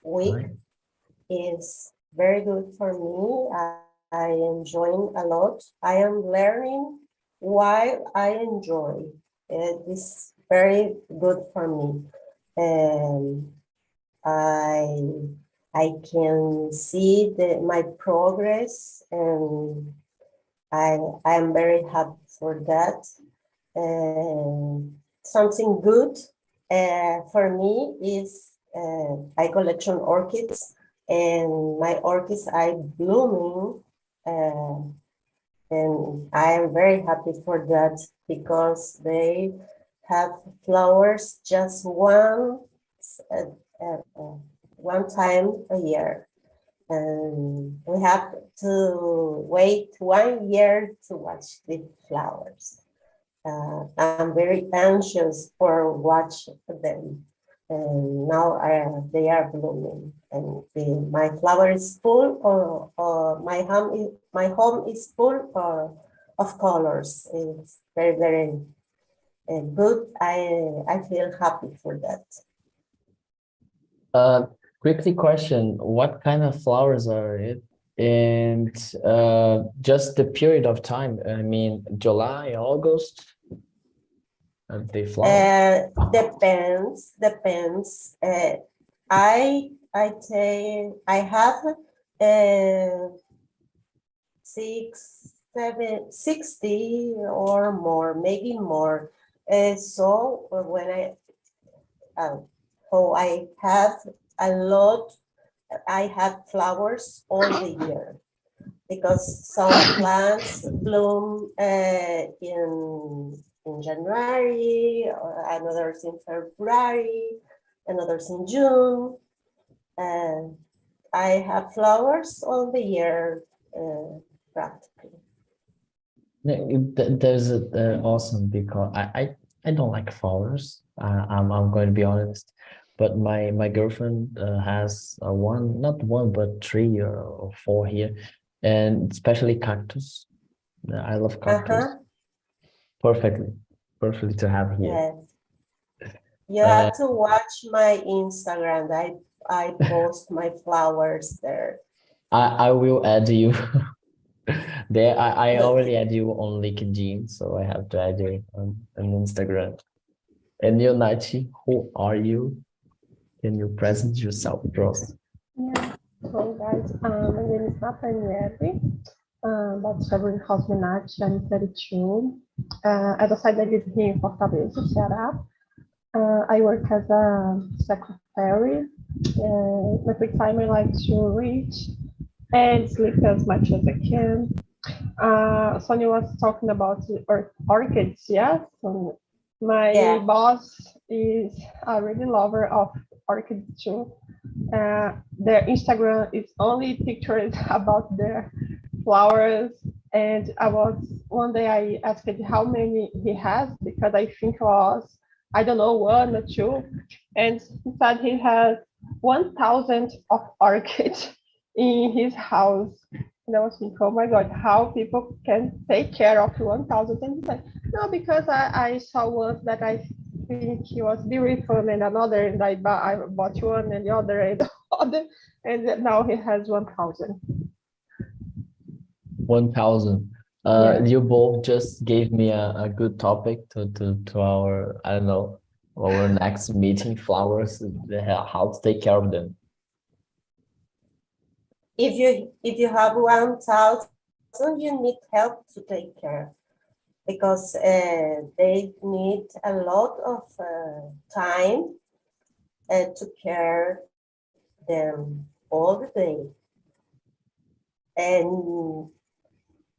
week is very good for me. I enjoy a lot. I am learning while I enjoy. It is very good for me. And I I can see my progress, and I am very happy for that. Something good for me is I collection orchids, and my orchids are blooming, and I am very happy for that because they have flowers just uh, one time a year. And we have to wait 1 year to watch the flowers. I'm very anxious for watch them. And now they are blooming, and my flower is full, or my home is full of colors. It's very, very good. I feel happy for that. Quickly question, what kind of flowers are it? And just the period of time, I mean, July, August, they flower? Depends. I have 60 or more, maybe more. So when I have a lot, I have flowers all the year, because some plants bloom in January, or others in February, and others in June. And I have flowers all the year, practically. There's awesome, because I don't like flowers. I'm going to be honest, but my girlfriend has one, not one, but 3 or 4 here, and especially cactus. I love cactus. Perfectly to have here. Yes. You have to watch my Instagram. I post my flowers there. I will add you. There, I already add you on LinkedIn, so I have to add you on Instagram. And you, Nachi, who are you? Can you present yourself, bros? Yeah, so guys, my name is Nathaniele, but everyone calls me Nath. I'm 32. As I said, I live here in Fortaleza, Ceará. I work as a secretary. My free time, I like to read and sleep as much as I can. Sonia was talking about orchids, yes. My boss is a really lover of orchids too. Their Instagram is only pictures about their flowers. And one day I asked how many he has, because I think it was, I don't know, 1 or 2. And he said he has 1,000 of orchids in his house. And I was thinking, oh my God, how people can take care of 1,000? And he said, no, because I saw one that I think he was beautiful, and another, and I bought one, and the other, and the other, and now he has 1,000. 1,000. You both just gave me a good topic to our, I don't know, our next meeting, flowers, how to take care of them. If you have 1,000, you need help to take care, because they need a lot of time to care them all the day, and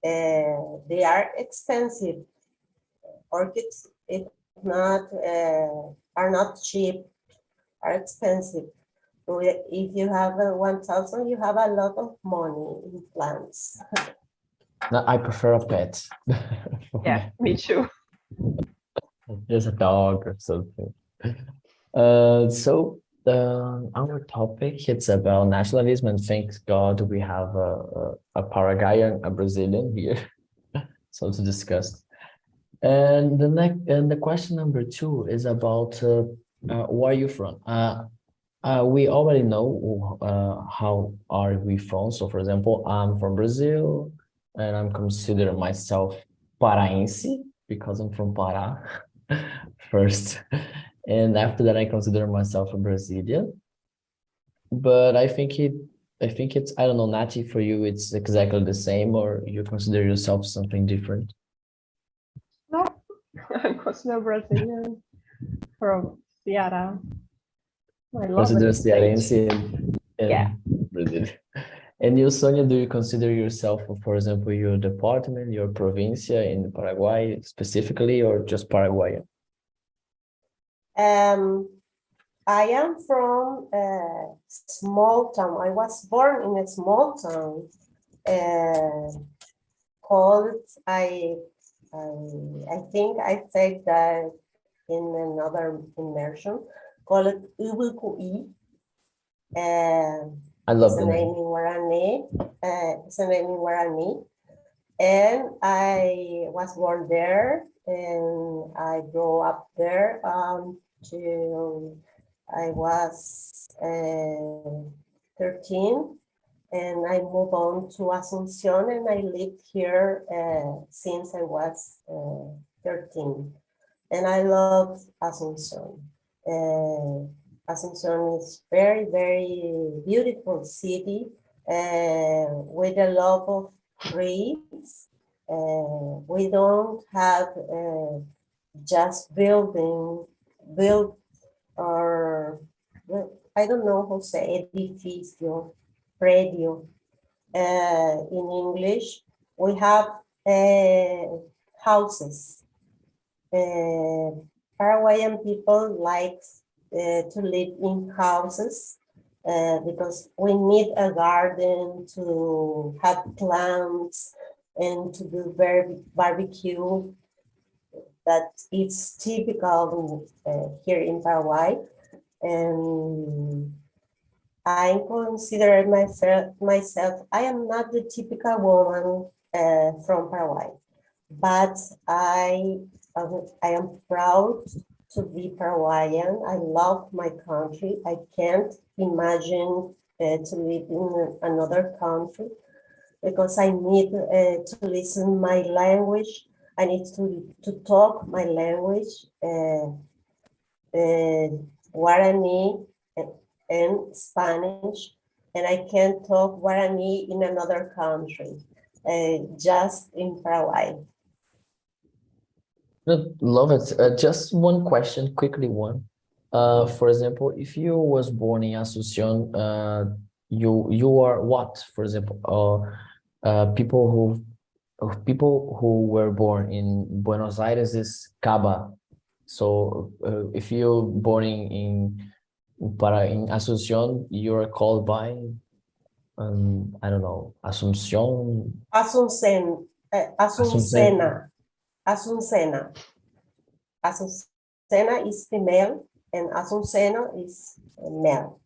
they are expensive. Orchids are not cheap, are expensive. So if you have 1,000, you have a lot of money in plants. No, I prefer a pet. Yeah, me too. Just a dog or something. So our topic, it's about nationalism, and thank God we have a Paraguayan, a Brazilian here, so to discuss. And the question number 2 is about where are you from? We already know how are we from. So, for example, I'm from Brazil, and I'm considering myself paraense because I'm from Pará first, and after that, I consider myself a Brazilian. But I think it's, I don't know, Nati, for you, it's exactly the same, or you consider yourself something different? No, I consider Brazilian from Ceará. I love Consider it. cearense Yeah. and Brazil. And you, Sonia, do you consider yourself, for example, your department, your provincia in Paraguay specifically, or just Paraguayan? I am from a small town. I was born in a small town called, I think I said that in another immersion, called Ubucuí. I love It's a the name name. in Guarani. It's a name in Guarani. And I was born there and I grew up there till I was 13, and I moved on to Asunción, and I lived here since I was 13. And I love Asunción. Asunción is very, very beautiful city with a lot of trees. We don't have just built or I don't know how to say edificio, predio in English. We have houses. Paraguayan people like to live in houses because we need a garden to have plants and to do barbecue that is typical here in Paraguay. And I consider myself, I am not the typical woman from Paraguay, but I am proud to be Paraguayan. I love my country. I can't imagine to live in another country because I need to listen my language. I need to talk my language, Guarani and Spanish, and I can't talk Guarani in another country, just in Paraguay. Love it. Just one question, quickly one. For example, if you was born in Asunción, you are what? For example, people who were born in Buenos Aires is Caba. So if you're born in Asunción, you're called by I don't know, Asunción. Asuncena. Asuncena is female and Asunceno is male.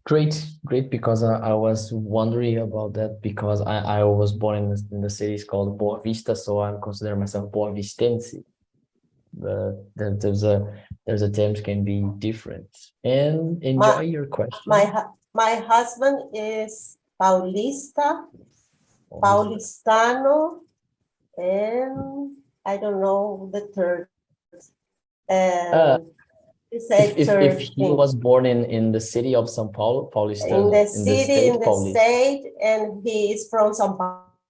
Great, because I was wondering about that because I was born in the city called Boa Vista, so I'm considering myself Boa Vistense. But there's a terms can be different. And enjoy your question. My husband is Paulista, Paulistano, and I don't know the third. If he was born in the city of São Paulo, Paulistano, in the state, and he is from São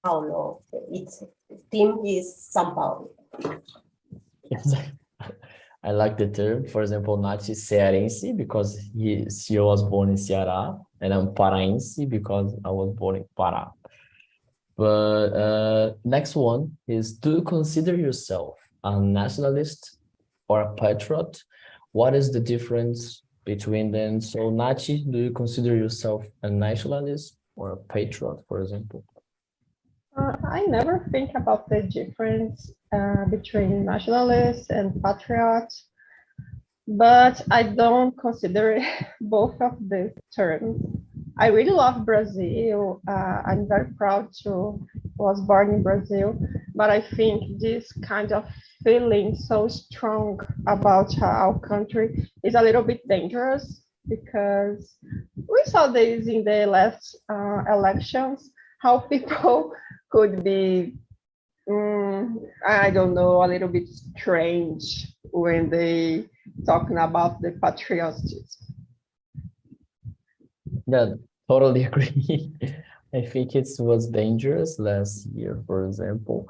Paulo. Its team is São Paulo. I like the term. For example, Nath is Cearense because she was born in Ceará, and I'm Paraense because I was born in Pará. But next one is, do you consider yourself a nationalist or a patriot? What is the difference between them? So, Nachi, do you consider yourself a nationalist or a patriot, for example? I never think about the difference between nationalists and patriots, but I don't consider both of these terms. I really love Brazil. I'm very proud to was born in Brazil, but I think this kind of feeling so strong about our country is a little bit dangerous, because we saw this in the last elections, how people could be, I don't know, a little bit strange when they talking about the patriotism. Yeah, totally agree. I think it was dangerous last year, for example.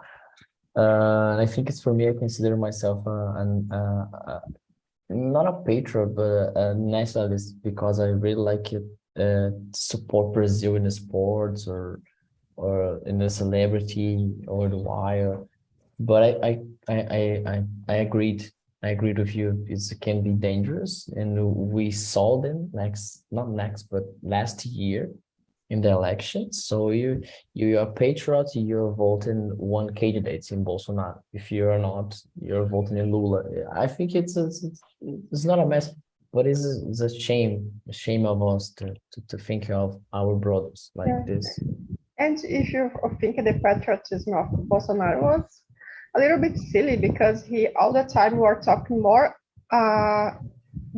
I think it's for me, I consider myself not a patriot, but a nationalist, because I really like it, support Brazil in the sports or in the celebrity or the wire. But I agreed. I agreed with you. It can be dangerous, and we saw them not next, but last year in the elections. So you're a patriot. You're voting one candidate in Bolsonaro. If you're not, you're voting in Lula. I think it's not a mess, but it's a shame of us to think of our brothers like this. And if you think the patriotism of Bolsonaro was a little bit silly, because he all the time were talking more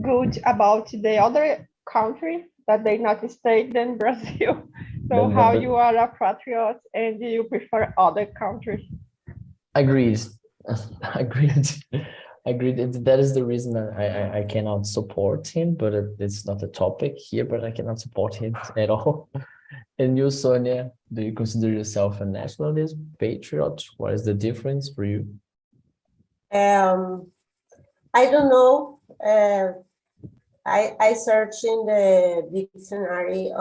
good about the other country that the United States than Brazil. So how you are a patriot and you prefer other countries? Agreed. Agreed. Agreed. That is the reason I cannot support him, but it's not a topic here, but I cannot support him at all. And you, Sonia, do you consider yourself a nationalist, patriot? What is the difference for you? I don't know. I searched in the dictionary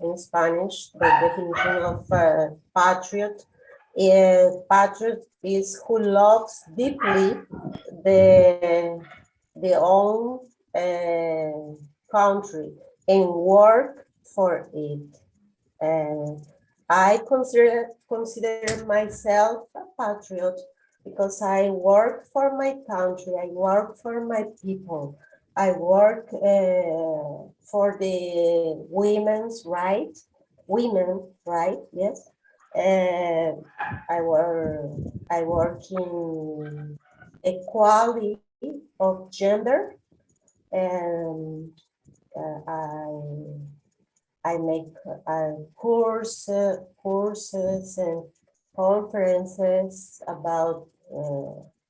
in Spanish the definition of patriot. Patriot is who loves deeply the own country and work for it. I consider myself a patriot because I work for my country, I work for my people, I work for the women, yes. I work in equality of gender, and I make courses and conferences about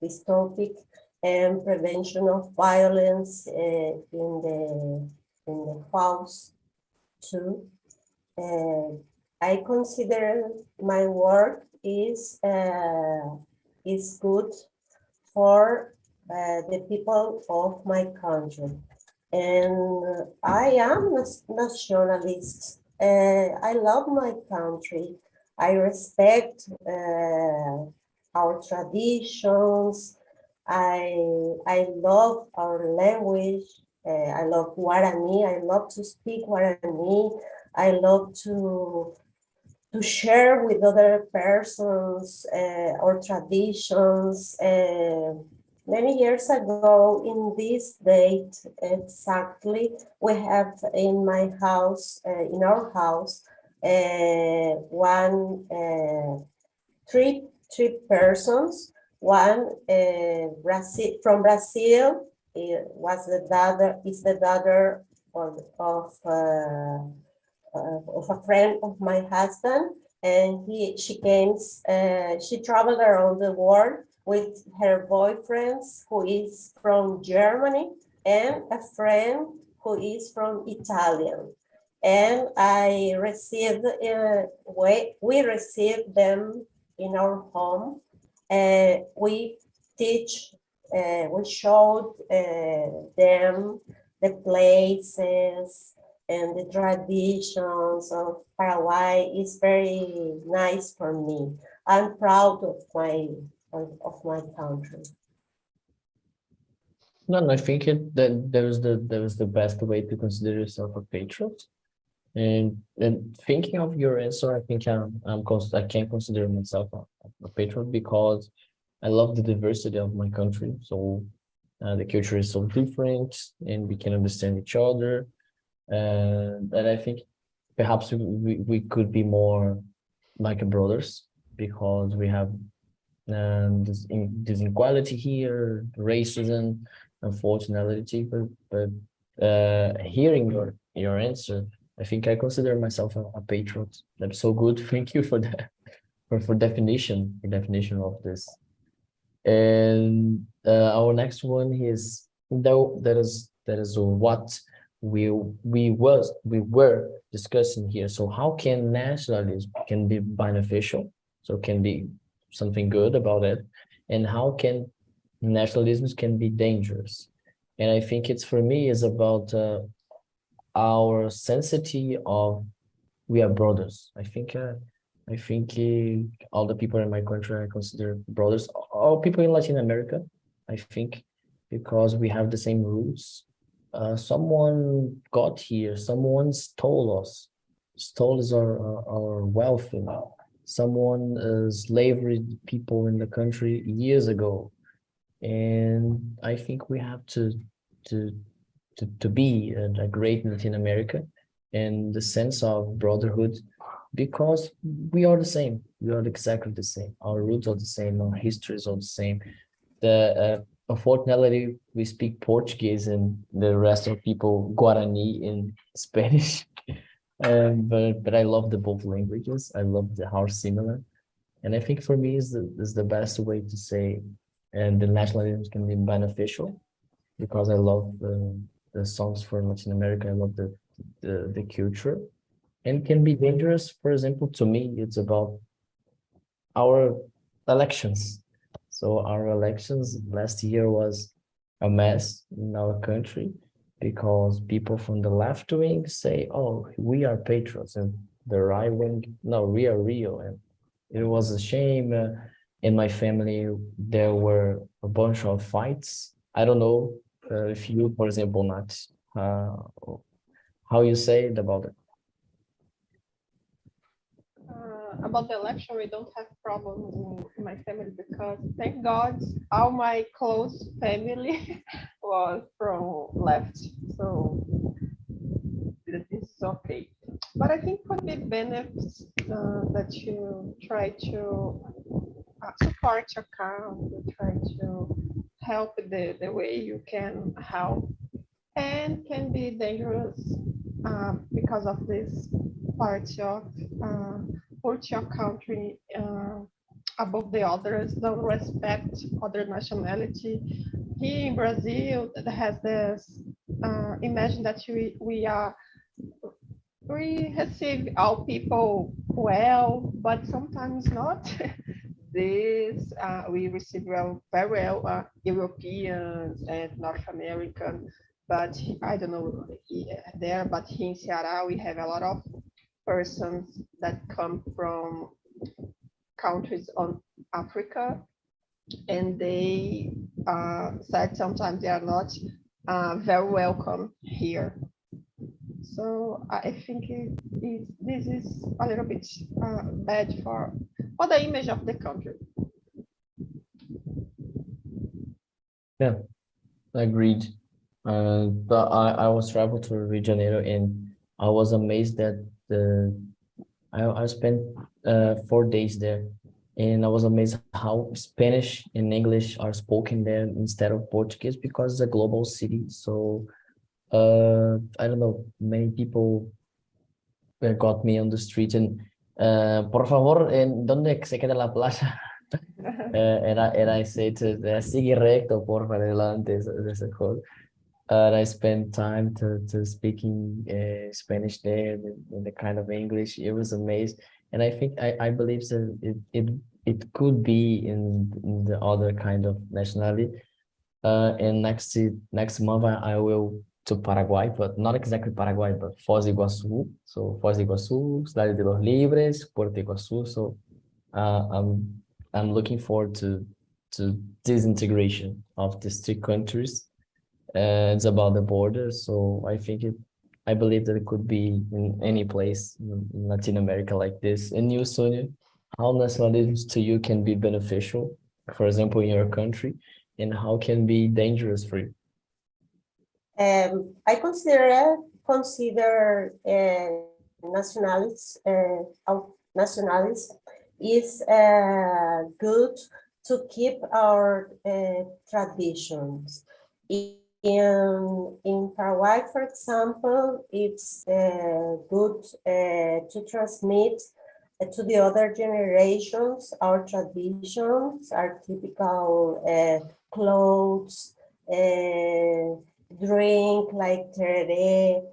this topic and prevention of violence in the house too. I consider my work is good for the people of my country. And I am a nationalist. I love my country. I respect our traditions. I love our language. I love Guarani. I love to speak Guarani. I love to share with other persons our traditions. Many years ago, in this date exactly, we have in my house, in our house, three persons. One from Brazil is the daughter of a friend of my husband, and she traveled around the world with her boyfriends who is from Germany and a friend who is from Italian. And we received them in our home. We showed them the places and the traditions of Paraguay. Is very nice for me. I'm proud of my country. No, I think that there was the best way to consider yourself a patriot. And thinking of your answer, I think I can consider myself a patriot because I love the diversity of my country. So the culture is so different, and we can understand each other. And I think perhaps we could be more like brothers because we have this inequality here, racism, unfortunately. But hearing your answer, I think I consider myself a patriot. That's so good. Thank you for that, for definition of this. And our next one is though that is what we were discussing here. So how can nationalism can be beneficial? So can be something good about it, and how can nationalism can be dangerous? And I think it's for me is about our sensitivity of we are brothers. I think all the people in my country I consider brothers. All people in Latin America, I think, because we have the same roots. Someone got here. Someone stole us, stole us our wealth. You know. Someone slavery people in the country years ago, and I think we have to to be a great Latin America and the sense of brotherhood because we are the same. We are exactly the same. Our roots are the same. Our histories are the same. The unfortunately, we speak Portuguese and the rest of people Guarani in Spanish. But I love the both languages. I love how similar. And I think for me is the best way to say, and the nationalism can be beneficial because I love the songs from Latin America. I love the culture, and can be dangerous. For example, to me, it's about our elections. So our elections last year was a mess in our country because people from the left wing say, "Oh, we are patriots," and the right wing, "No, we are real." And it was a shame. In my family, there were a bunch of fights. I don't know if you, for example, not uh, how you say it about it. About the election, we don't have problems in my family because, thank God, all my close family was from left, so this is okay. But I think could be benefits that you try to support your country, try to help the way you can help, and can be dangerous because of this part of put your country above the others, don't respect other nationality. Here in Brazil, that has this imagine that we receive all people well, but sometimes not. This we receive well, very well Europeans and North American, but I don't know there. But here in Ceará, we have a lot of persons that come from countries on Africa, and they said sometimes they are not very welcome here. So I think this is a little bit bad for the image of the country. Yeah, agreed. But I was traveled to Rio de Janeiro and I was amazed that I spent 4 days there, and I was amazed how Spanish and English are spoken there instead of Portuguese because it's a global city. So I don't know, many people got me on the street and por favor, ¿en dónde se queda la playa? And I said sigue recto, por para adelante, esa cosa. And I spent time to speaking Spanish there in the kind of English. It was amazing, and I think I believe that it could be in the other kind of nationality. And next month I will to Paraguay, but not exactly Paraguay, but Foz do Iguaçu. So Foz do Iguaçu, Cidade de los Libres, Porto Iguaçu. So I'm looking forward to this integration of these three countries. It's about the border, so I believe that it could be in any place in Latin America like this. And you, Sonia, how nationalism to you can be beneficial, for example, in your country, and how can be dangerous for you? I consider nationalists is good to keep our traditions. In Paraguay, for example, it's good to transmit to the other generations our traditions, our typical clothes, drink like tereré,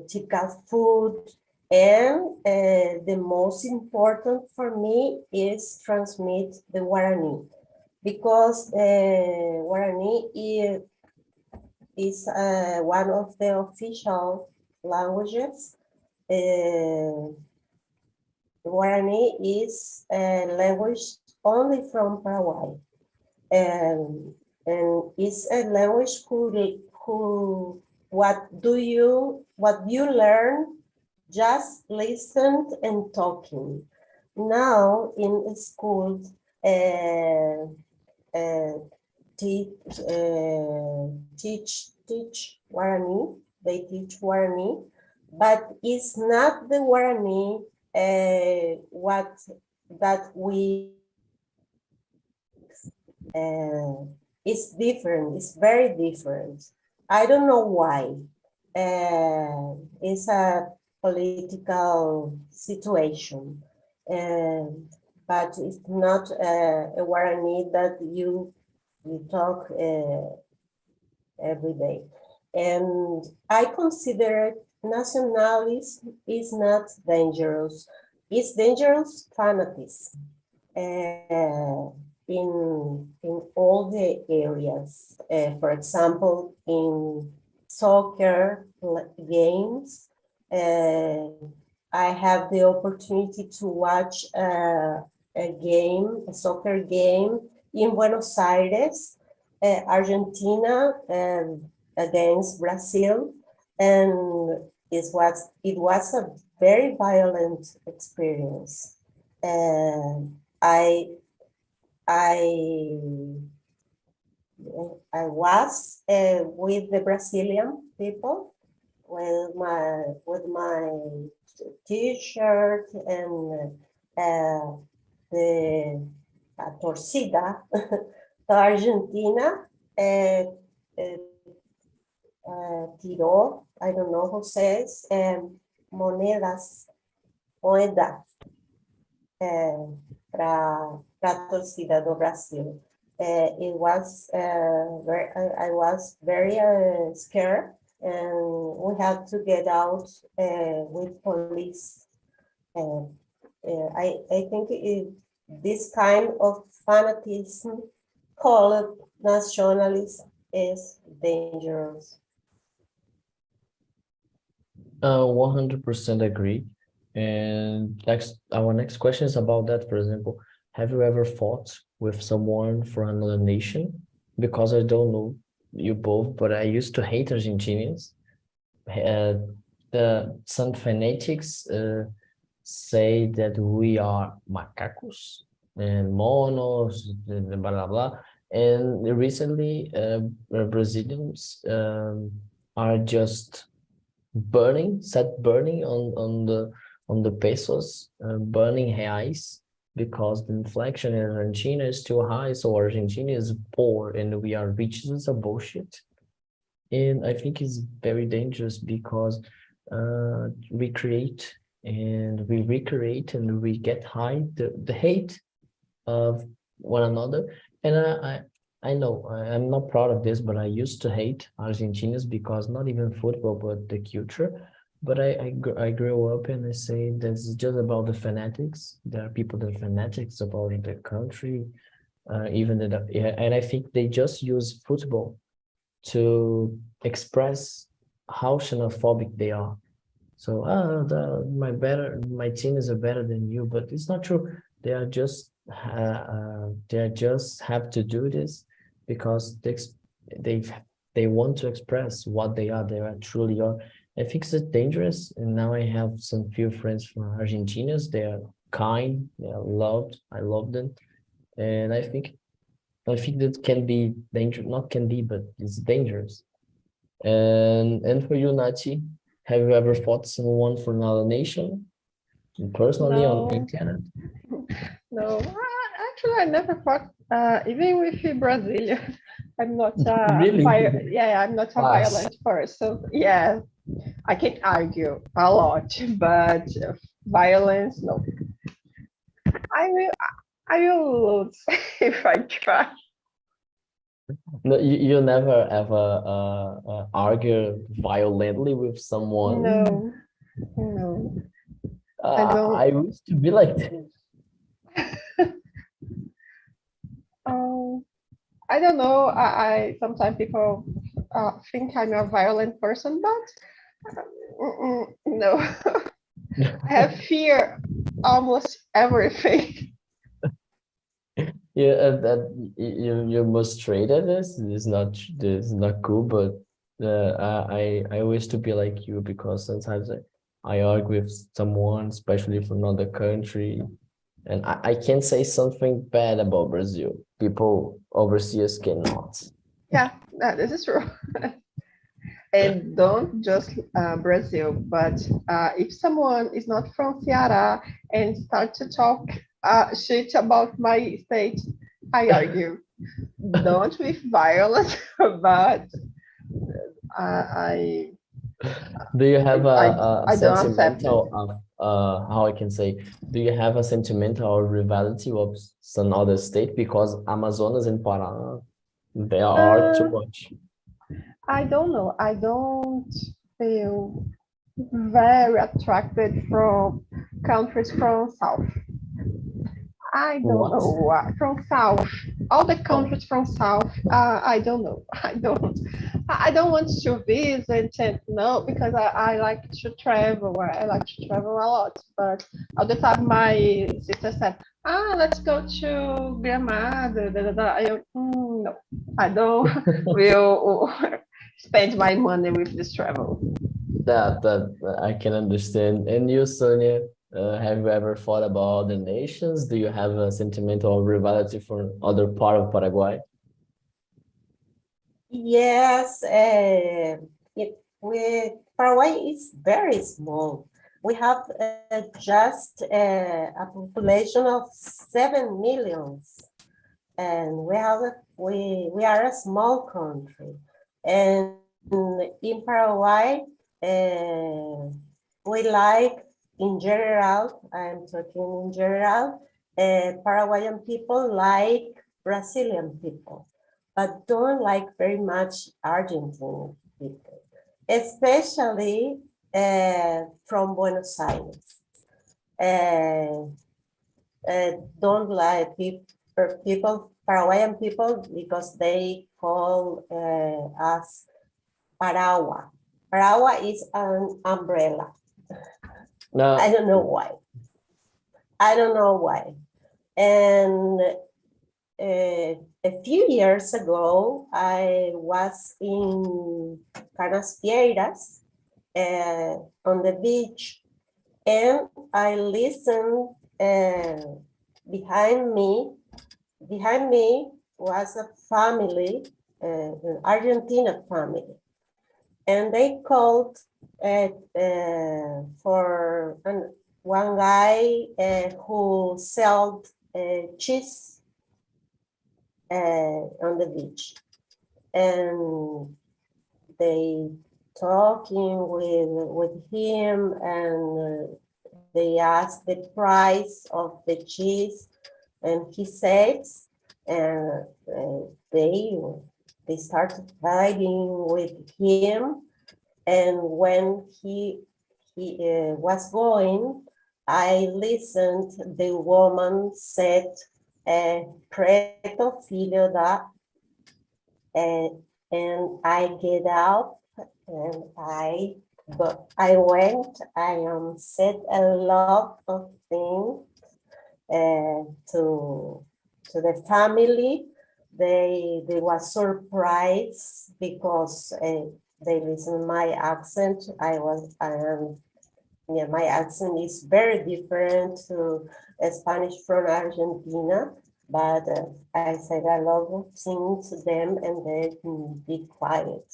typical food, and the most important for me is transmit the Guarani, because Guarani is one of the official languages. Guarani is a language only from Paraguay, and it's a language who what you learn just listen and talking. Now in school, teach Guarani. They teach Guarani, but it's not the Guarani what that we. It's different. It's very different. I don't know why. It's a political situation, but it's not a Guarani that you talk every day. And I consider nationalism is not dangerous. It's dangerous fanatism in all the areas. For example, in soccer games, I have the opportunity to watch a soccer game in Buenos Aires, Argentina against Brazil, and it was a very violent experience. I was with the Brazilian people with my T-shirt and the torcida da Argentina tiró, I don't know who says, moeda para a torcida do Brasil. I was very scared, and we had to get out with police. I think this kind of fanatism called nationalism is dangerous. 100% agree. And our next question is about that. For example, have you ever fought with someone from another nation? Because I don't know you both, but I used to hate Argentinians. Some fanatics say that we are macacos and monos and blah blah blah. And recently, Brazilians are just set burning on the pesos, burning reais, because the inflation in Argentina is too high. So Argentina is poor and we are rich. This is a bullshit. And I think it's very dangerous because we create and we recreate and we get high the hate of one another. And I know I'm not proud of this, but I used to hate Argentinians because not even football, but the culture. But I grew up and I say that's just about the fanatics. There are people that are fanatics about the country, and I think they just use football to express how xenophobic they are. So my team is better than you, but it's not true. They are just have to do this because they want to express what they are. They are truly are. I think it's dangerous. And now I have some few friends from Argentina. They are kind. They are loved. I love them, and I think that can be dangerous. Not can be, but it's dangerous. And for you, Nachi, have you ever fought someone from another nation, personally on No. internet? No, Actually, I never thought, even with Brazil, I'm not Really? I'm not a Gosh. violent person. Yeah, I can argue a lot, but violence, no. I will, I will lose if I try. No, you never ever argue violently with someone. No, no, I don't. I used to be like that. I don't know. I sometimes people think I'm a violent person, but no. I have fear almost everything. Yeah, that you're frustrated. This is not cool, but I wish to be like you because sometimes I argue with someone, especially from another country, and I can't say something bad about Brazil. People overseas cannot. Yeah, this is true. And don't just Brazil, but if someone is not from Ceará and start to talk shit about my state, I argue. Don't with violence, but I Do you have I don't accept it. sentimental of how I can say? Do you have a sentimental rivalry of some other state? Because Amazonas and Pará, they are too much. I don't know. I don't feel very attracted from countries from South. I don't What? know what from South. All the Oh, countries from South. I don't know. I don't. I don't want to visit and no because I like to travel. I like to travel a lot. But all the time my sister said, let's go to Gramado. Da, da, da. No, I don't will spend my money with this travel. that I can understand. And you, Sonia, have you ever thought about the nations? Do you have a sentimental rivalry for other part of Paraguay? Yes, Paraguay is very small. We have just a population of 7 millions, and we are a small country. And in Paraguay, we like, in general, I'm talking in general, Paraguayan people like Brazilian people, but don't like very much Argentine people, especially from Buenos Aires. Don't like people, Paraguayan people, because they call us Paraguay. Paraguay is an umbrella. No. I don't know why. I don't know why. And a few years ago, I was in Canasvieiras on the beach, and I listened behind me was a family, an Argentina family, and they called for one guy who sold cheese on the beach, and they talking with him, and they asked the price of the cheese, and he says, and they started fighting with him, and when he was going, I listened. The woman said, "Preto filho da," and I get up and I went. I said a lot of things to the family. They was surprised because they listen my accent. My accent is very different to Spanish from Argentina, but I said a lot of things to them, and they be quiet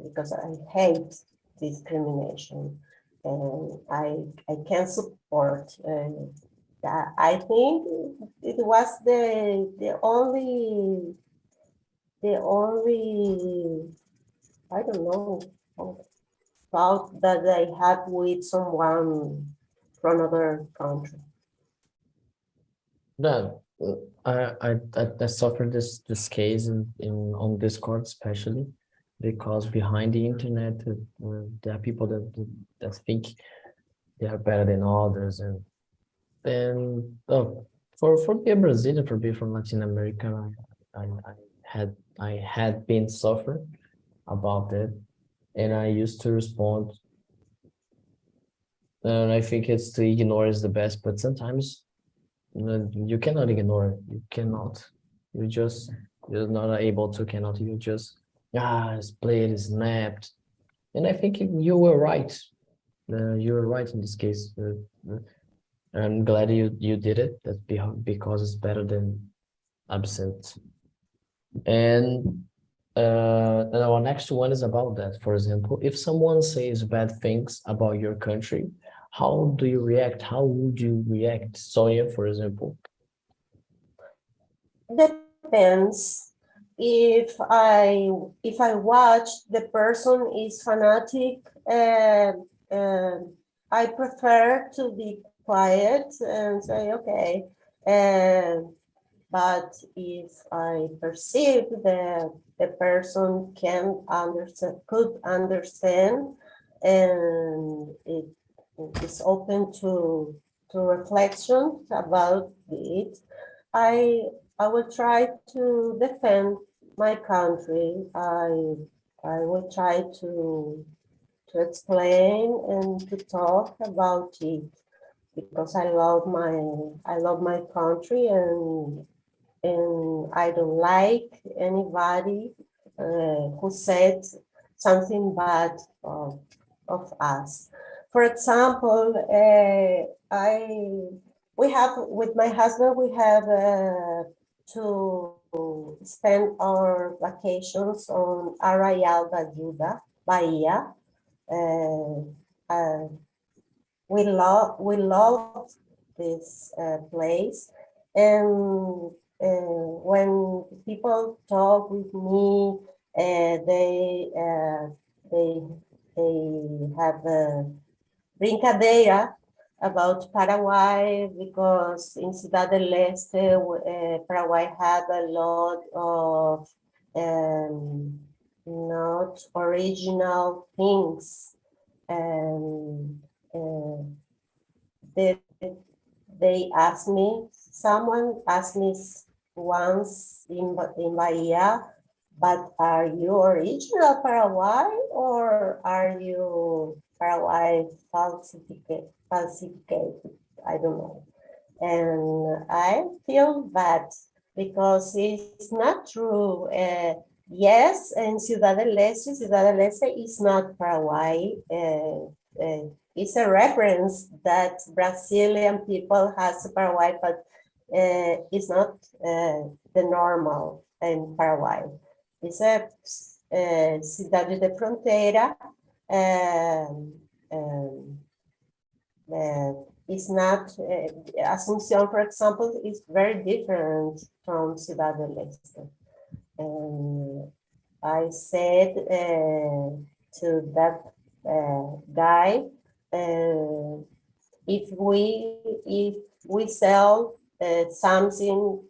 because I hate discrimination, and I can support I think it was the only I don't know thought that I had with someone from another country. No, I suffered this case in on Discord especially because behind the internet there are people that think they are better than others and for being Brazilian, for being from Latin America, I had been suffering about it, and I used to respond, and I think it's to ignore is the best, but sometimes you cannot ignore it. You cannot. You're not able to. Cannot. You just it's played, it's snapped, and I think you were right. You were right in this case. I'm glad you did it. That because it's better than absent. And our next one is about that. For example, if someone says bad things about your country, how do you react? How would you react, Sonia, for example? Depends. If I watch the person is fanatic, I prefer to be quiet and say okay. But if I perceive that the person could understand, and it is open to reflection about it, I will try to defend my country. I will try to explain and to talk about it because I love my country, and I don't like anybody who said something bad of us. For example, we have with my husband, we have to spend our vacations on Arraial da Ajuda, Bahia. We love this place, and when people talk with me, they have a brincadeira about Paraguay, because in Ciudad del Este, Paraguay had a lot of not original things, and someone asked me once in Bahia, but are you original Paraguay, or are you Paraguay falsificated? I don't know. And I feel bad because it's not true. Yes, in Ciudad del Este is not Paraguay. It's a reference that Brazilian people has Paraguay, but it's not the normal in Paraguay. It's a cidade de fronteira. It's not, Asunción, for example, is very different from Ciudad del Este. And I said to that guy, if we sell something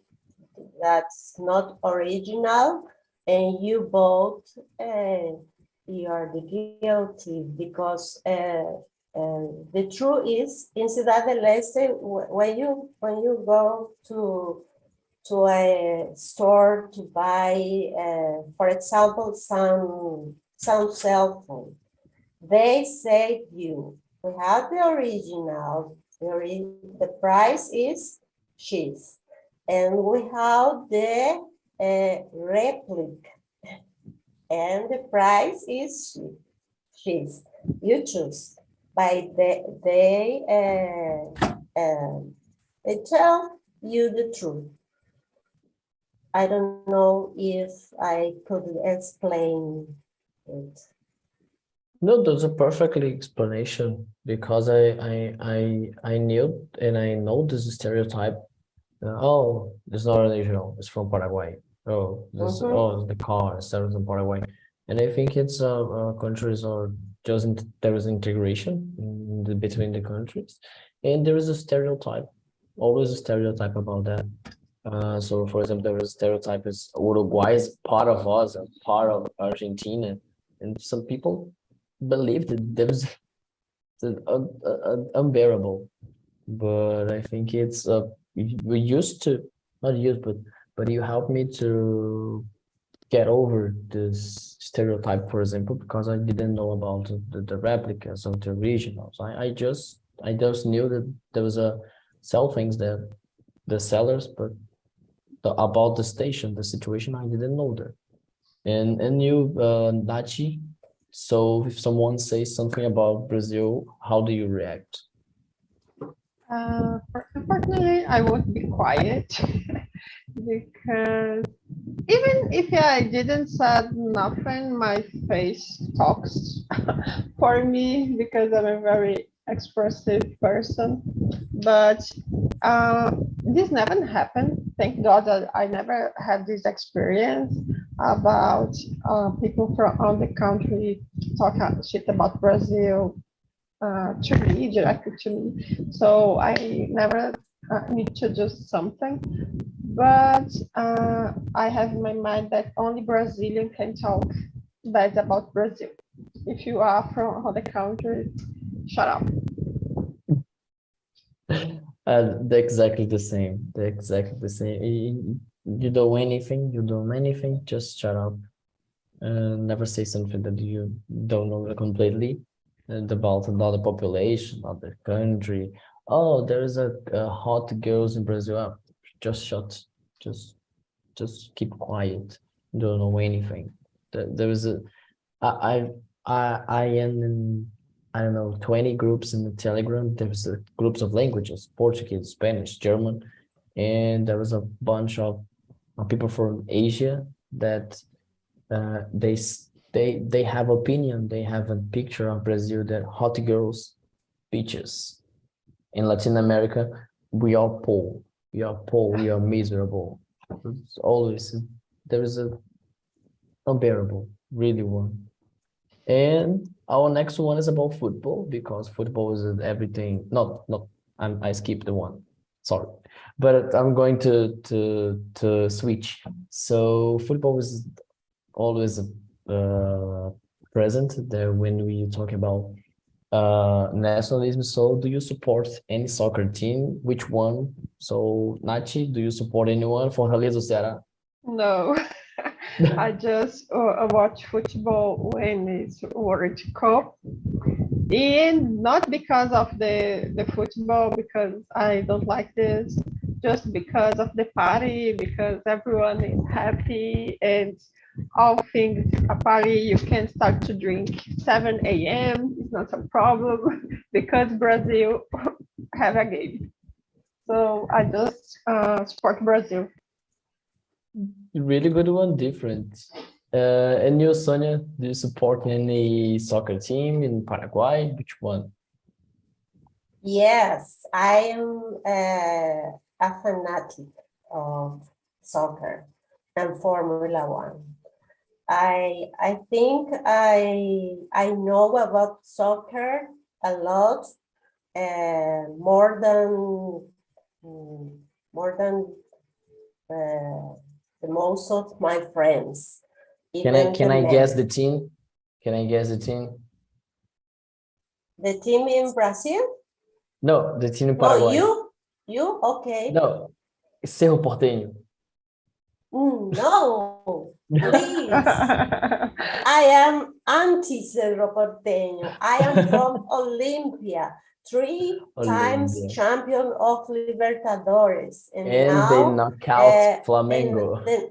that's not original and you bought, you are the guilty, because the truth is in Ciudad del Este, when you go to a store to buy, for example, some cell phone, they say you, we have the original, the price is X, and we have the replica, and the price is X. You choose. By they tell you the truth. I don't know if I could explain it. No, that's a perfectly explanation because I knew and I know this stereotype. Oh, it's not original. It's from Paraguay. Oh, this Mhm. oh the car is from Paraguay, and I think it's countries are just there is integration between the countries, and there is a stereotype, always a stereotype about that. So for example, there is a stereotype is Uruguay is part of us, and part of Argentina, and some people believe that there is unbearable, but I think it's we used to not used, but you helped me to get over this stereotype, for example, because I didn't know about the replicas of the originals. I just knew that there was a sell things that the sellers, but about the station, the situation, I didn't know that. And you, Nachi, so if someone says something about Brazil, how do you react? Unfortunately, I won't be quiet because even if I didn't said nothing, my face talks for me because I'm a very expressive person. But this never happened. Thank God that I never had this experience about people from on the country talk shit about Brazil to me, directly to me. So I never need to do something. But I have in my mind that only Brazilian can talk bad about Brazil. If you are from other country, shut up. They're exactly the same. They're exactly the same. You do anything, just shut up. Never say something that you don't know completely and about another population, other country. Oh, there is a hot girls in Brazil. Just shut. Just just keep quiet. Don't know anything. There is a I I am in, I don't know, 20 groups in the Telegram. There's groups of languages, Portuguese, Spanish, German, and there was a bunch of people from Asia that they have opinion. They have a picture of Brazil that hot girls, beaches. In Latin America, we are poor. We are poor. We are miserable. It's always there is a unbearable, really one. And our next one is about football because football is everything. Not I skipped the one. Sorry, but I'm going to switch. So football is always present there when we talk about nationalism. So do you support any soccer team? Which one? So Nachi, do you support anyone? Fortaleza, Ceará? No, I just watch football when it's World Cup, and not because of the football, because I don't like this, just because of the party, because everyone is happy and all things a party. You can start to drink 7 a.m. It's not a problem because Brazil have a game. So I just support Brazil. Really good one, different. And you, Sonia, do you support any soccer team in Paraguay? Which one? Yes, I am a fanatic of soccer and Formula One. I think I know about soccer a lot, more than mm, more than the most of my friends, even Can the I guess men. the team? Can I guess the team? The team in Brazil? No, the team in No, Paraguay. you, okay. No, Cerro Porteño. No, please. I am anti-Cerro Porteño. I am from Olympia, three times Olímpia. champion of Libertadores. And And they now, knock out and Flamengo. then,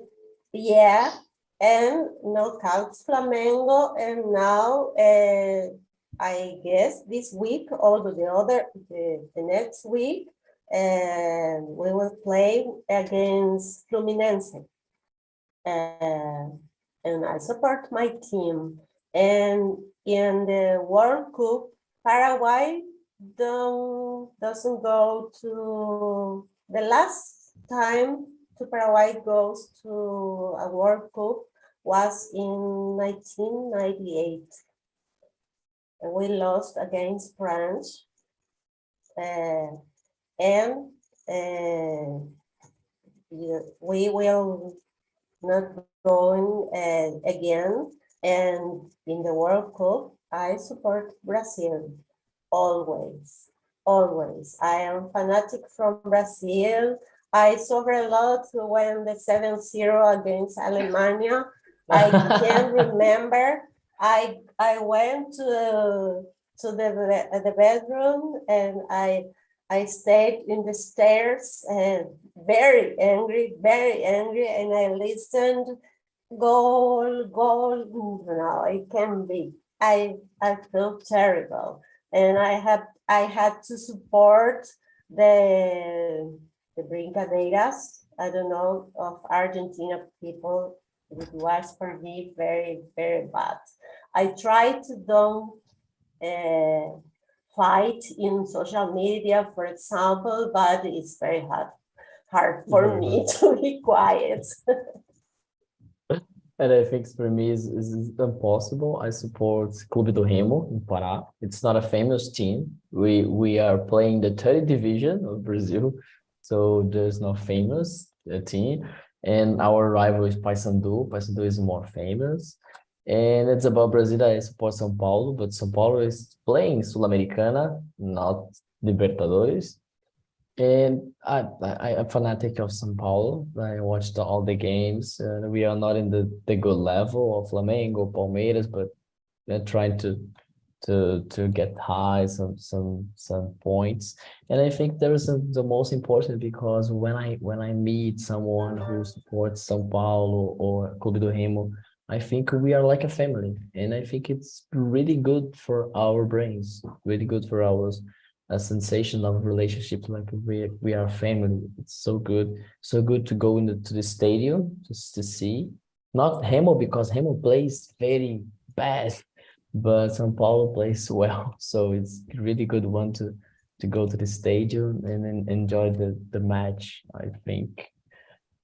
yeah, and knockouts Flamengo. And now, I guess this week or the next week, and we will play against Fluminense. Uh, and I support my team. And in the World Cup, Paraguay doesn't go to the last time to Paraguay goes to a World Cup was in 1998. And we lost against France. And we will not going again. And in the World Cup, I support Brazil, always, always. I am fanatic from Brazil. I suffer a lot when the 7-0 against Alemania. I can remember I went to the bedroom and I stayed in the stairs and very angry, and I listened, goal, goal. No, it can be. I felt terrible, and I had to support the brincadeiras. I don't know, of Argentina people. It was for me very, very bad. I tried to don't fight in social media, for example, but it's very hard for me to be quiet. And I think for me is impossible. I support Clube do Remo in Pará. It's not a famous team. We are playing the third division of Brazil, so there's no famous team. And our rival is Paysandu. Paysandu is more famous. And it's about Brazil. I support São Paulo, but São Paulo is playing Sul-Americana, not Libertadores. And I'm a fanatic of São Paulo. I watched all the games. We are not in the good level of Flamengo, Palmeiras, but they're trying to get high some points. And I think there is the most important, because when I meet someone who supports São Paulo or Clube do Remo, I think we are like a family, and I think it's really good for our brains, really good for our a sensation of relationship, like we are family. It's so good to go to the stadium just to see, not Remo, because Remo plays very bad, but São Paulo plays well, so it's really good one to go to the stadium and then enjoy the match, I think.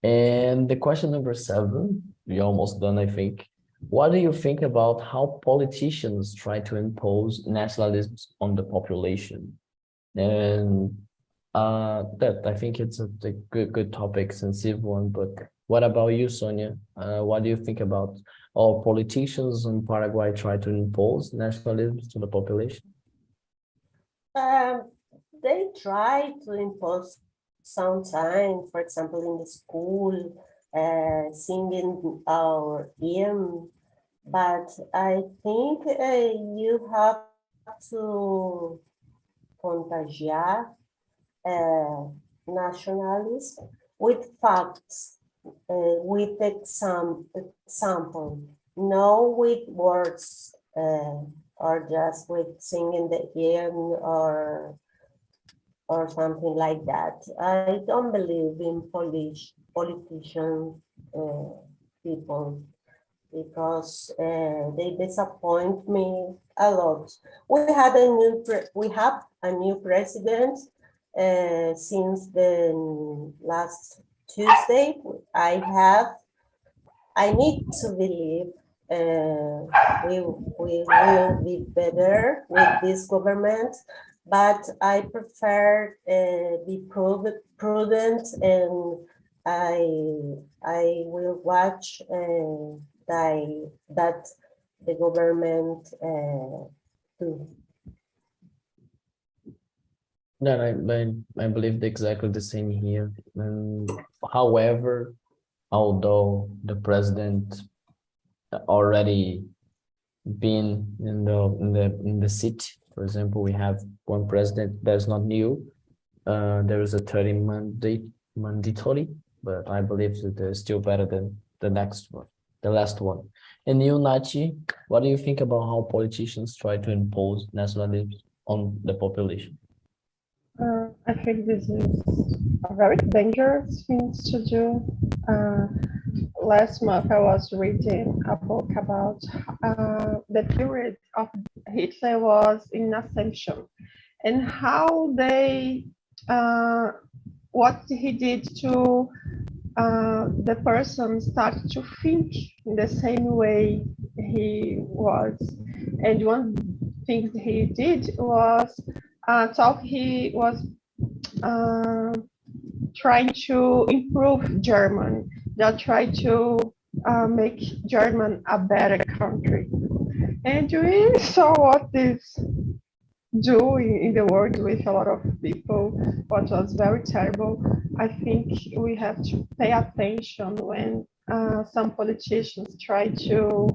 And the question number 7, we're almost done, I think. What do you think about how politicians try to impose nationalism on the population? And that I think it's a good topic, sensitive one. But what about you, Sonia? What do you think about all politicians in Paraguay try to impose nationalism to the population? They try to impose sometimes, for example, in the school, singing our hymn, but I think you have to contagiar nationalism with facts, with example, no with words, or just with singing the hymn or something like that. I don't believe in politician people, because they disappoint me a lot. We have a new president since the last Tuesday. I need to believe we will be better with this government, but I prefer be prudent, and I will watch that the government do. Yeah, I believe exactly the same here. However, although the president already been in the seat, for example, we have one president that's not new. There is a 30 mandatory, but I believe that they're still better than the last one. And you, Nachi, what do you think about how politicians try to impose nationalism on the population? I think this is a very dangerous thing to do. last month I was reading a book about the period of Hitler was in Ascension and how they, what he did to the person started to think in the same way he was. And one thing he did was he was trying to improve German, that try to make German a better country. And we saw what this do in the world with a lot of people, what was very terrible. I think we have to pay attention when some politicians try to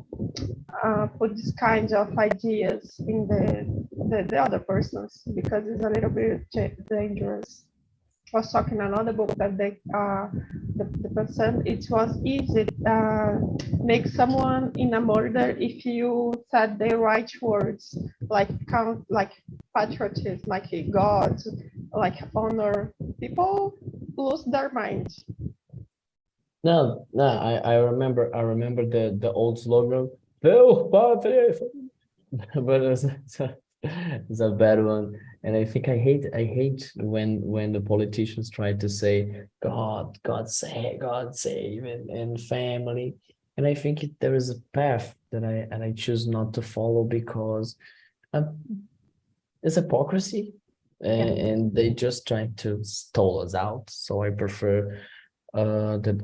put this kind of ideas in the other persons, because it's a little bit dangerous. I was talking another book that the person, it was easy make someone in a murder if you said the right words, like count, like patriotism, like God, like honor. People lose their mind. No, I remember the old slogan, "Meu padre," but it's a bad one. And I think I hate when the politicians try to say God save and family. And I think there is a path that I choose not to follow because it's hypocrisy, and they just try to stall us out. So I prefer the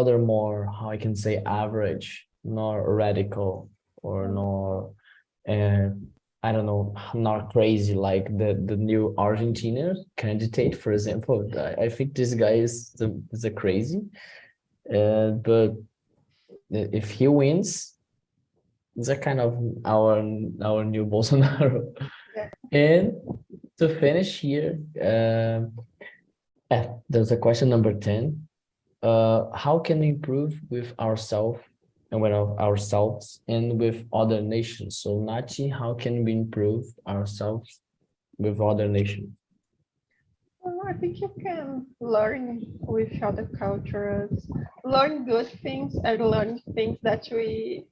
other more, how I can say, average, nor radical, or nor I don't know, not crazy like the new Argentina candidate, for example. I think this guy is a crazy, but if he wins, it's a kind of our new Bolsonaro. Yeah. And to finish here, there's a question number 10. How can we improve with ourselves and with ourselves and with other nations? So Nachi, how can we improve ourselves with other nations? Well, I think you can learn with other cultures, learn good things and learn things that we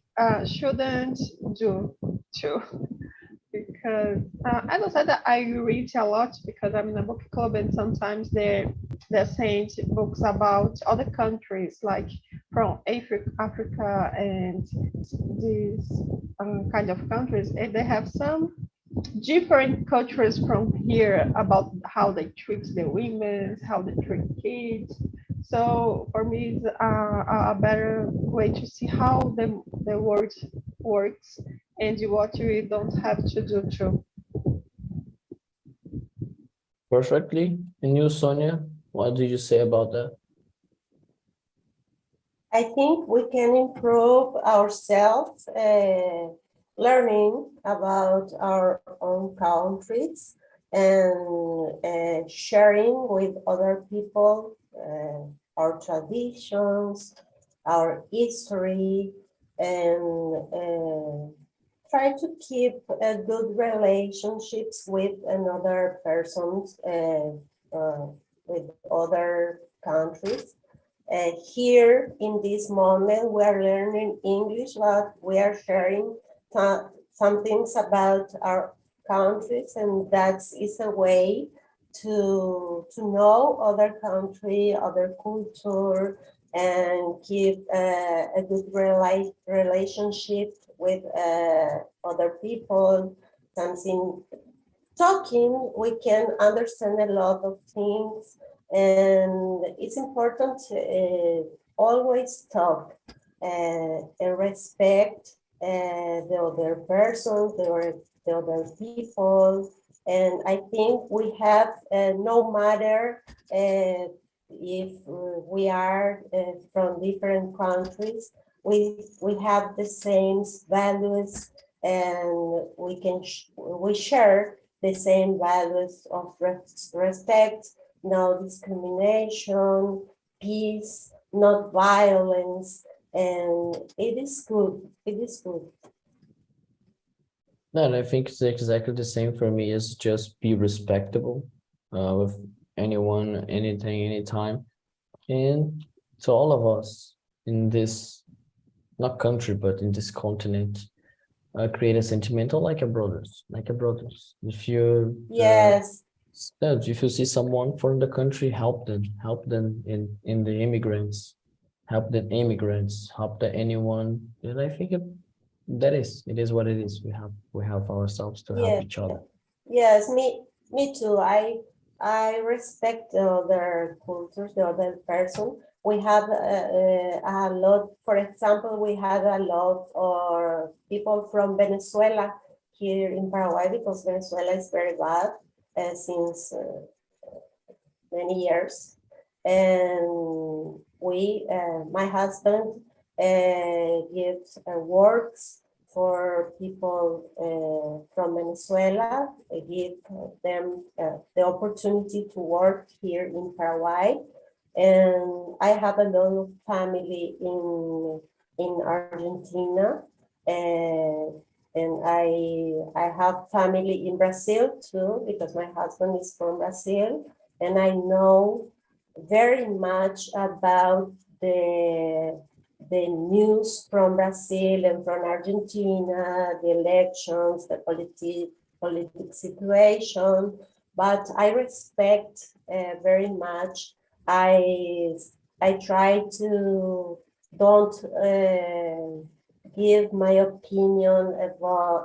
shouldn't do too. Because as I said, I read a lot because I'm in a book club, and sometimes they're saying books about other countries, like from Africa and these kind of countries, and they have some different cultures from here about how they treat the women, how they treat kids. So for me, it's a better way to see how the world works and what we don't have to do too. Perfectly. And you, Sonia, what do you say about that? I think we can improve ourselves learning about our own countries and sharing with other people our traditions, our history, and try to keep good relationships with another persons, with other countries. Here in this moment, we are learning English, but we are sharing some things about our countries, and that is a way to know other country, other culture, and keep a good relationship with other people. Something talking, we can understand a lot of things, and it's important to always talk and respect the other person, the other people. And I think we have, no matter if we are from different countries, we have the same values, and we share the same values of respect, no discrimination, peace, not violence, and it is good. It is good. No, and I think it's exactly the same for me. Is just be respectable with anyone, anything, anytime, and So all of us in this, not country, but in this continent, create a sentimental like a brothers, like a brothers. If you Yes, if you see someone from the country, help them in the immigrants, help the immigrants, help the anyone. And I think it is what it is. We have ourselves to help yeah, each other. yes, me too. I respect the other cultures, the other person. We have a lot, for example, we had a lot of people from Venezuela here in Paraguay because Venezuela is very bad since many years. And my husband gives works for people from Venezuela, give them the opportunity to work here in Paraguay. And I have a lot of family in Argentina, and I have family in Brazil too, because my husband is from Brazil, and I know very much about the news from Brazil and from Argentina, the elections, the political situation, but I respect very much. I try to don't give my opinion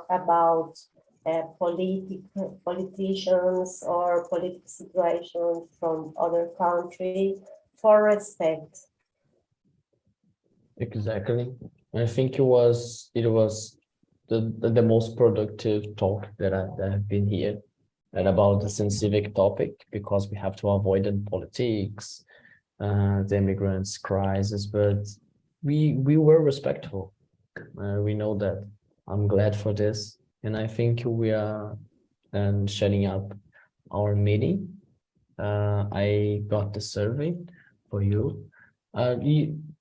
about politicians or political situations from other countries for respect. Exactly. I think it was the most productive talk that I've been here, and about the sensitive topic, because we have to avoid in politics, the immigrants crisis, but we were respectful. We know that. I'm glad for this, and I think we are shutting up our meeting. I got the survey for you.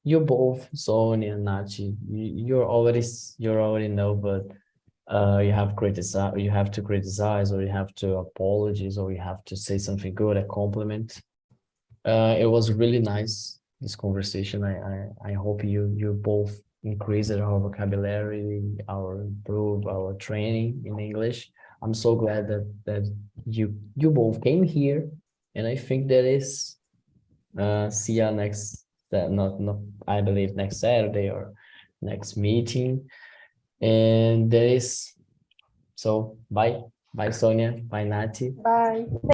You both, Sonia and Nachi, you already know, but you have to criticize, or you have to apologize, or you have to say something good, a compliment. It was really nice, this conversation. I hope you both increase our vocabulary, our improve our training in English. I'm so glad that you both came here, and I think that is see you next that not I believe next Saturday or next meeting. And there is, so bye Sonia, bye Nati. Bye.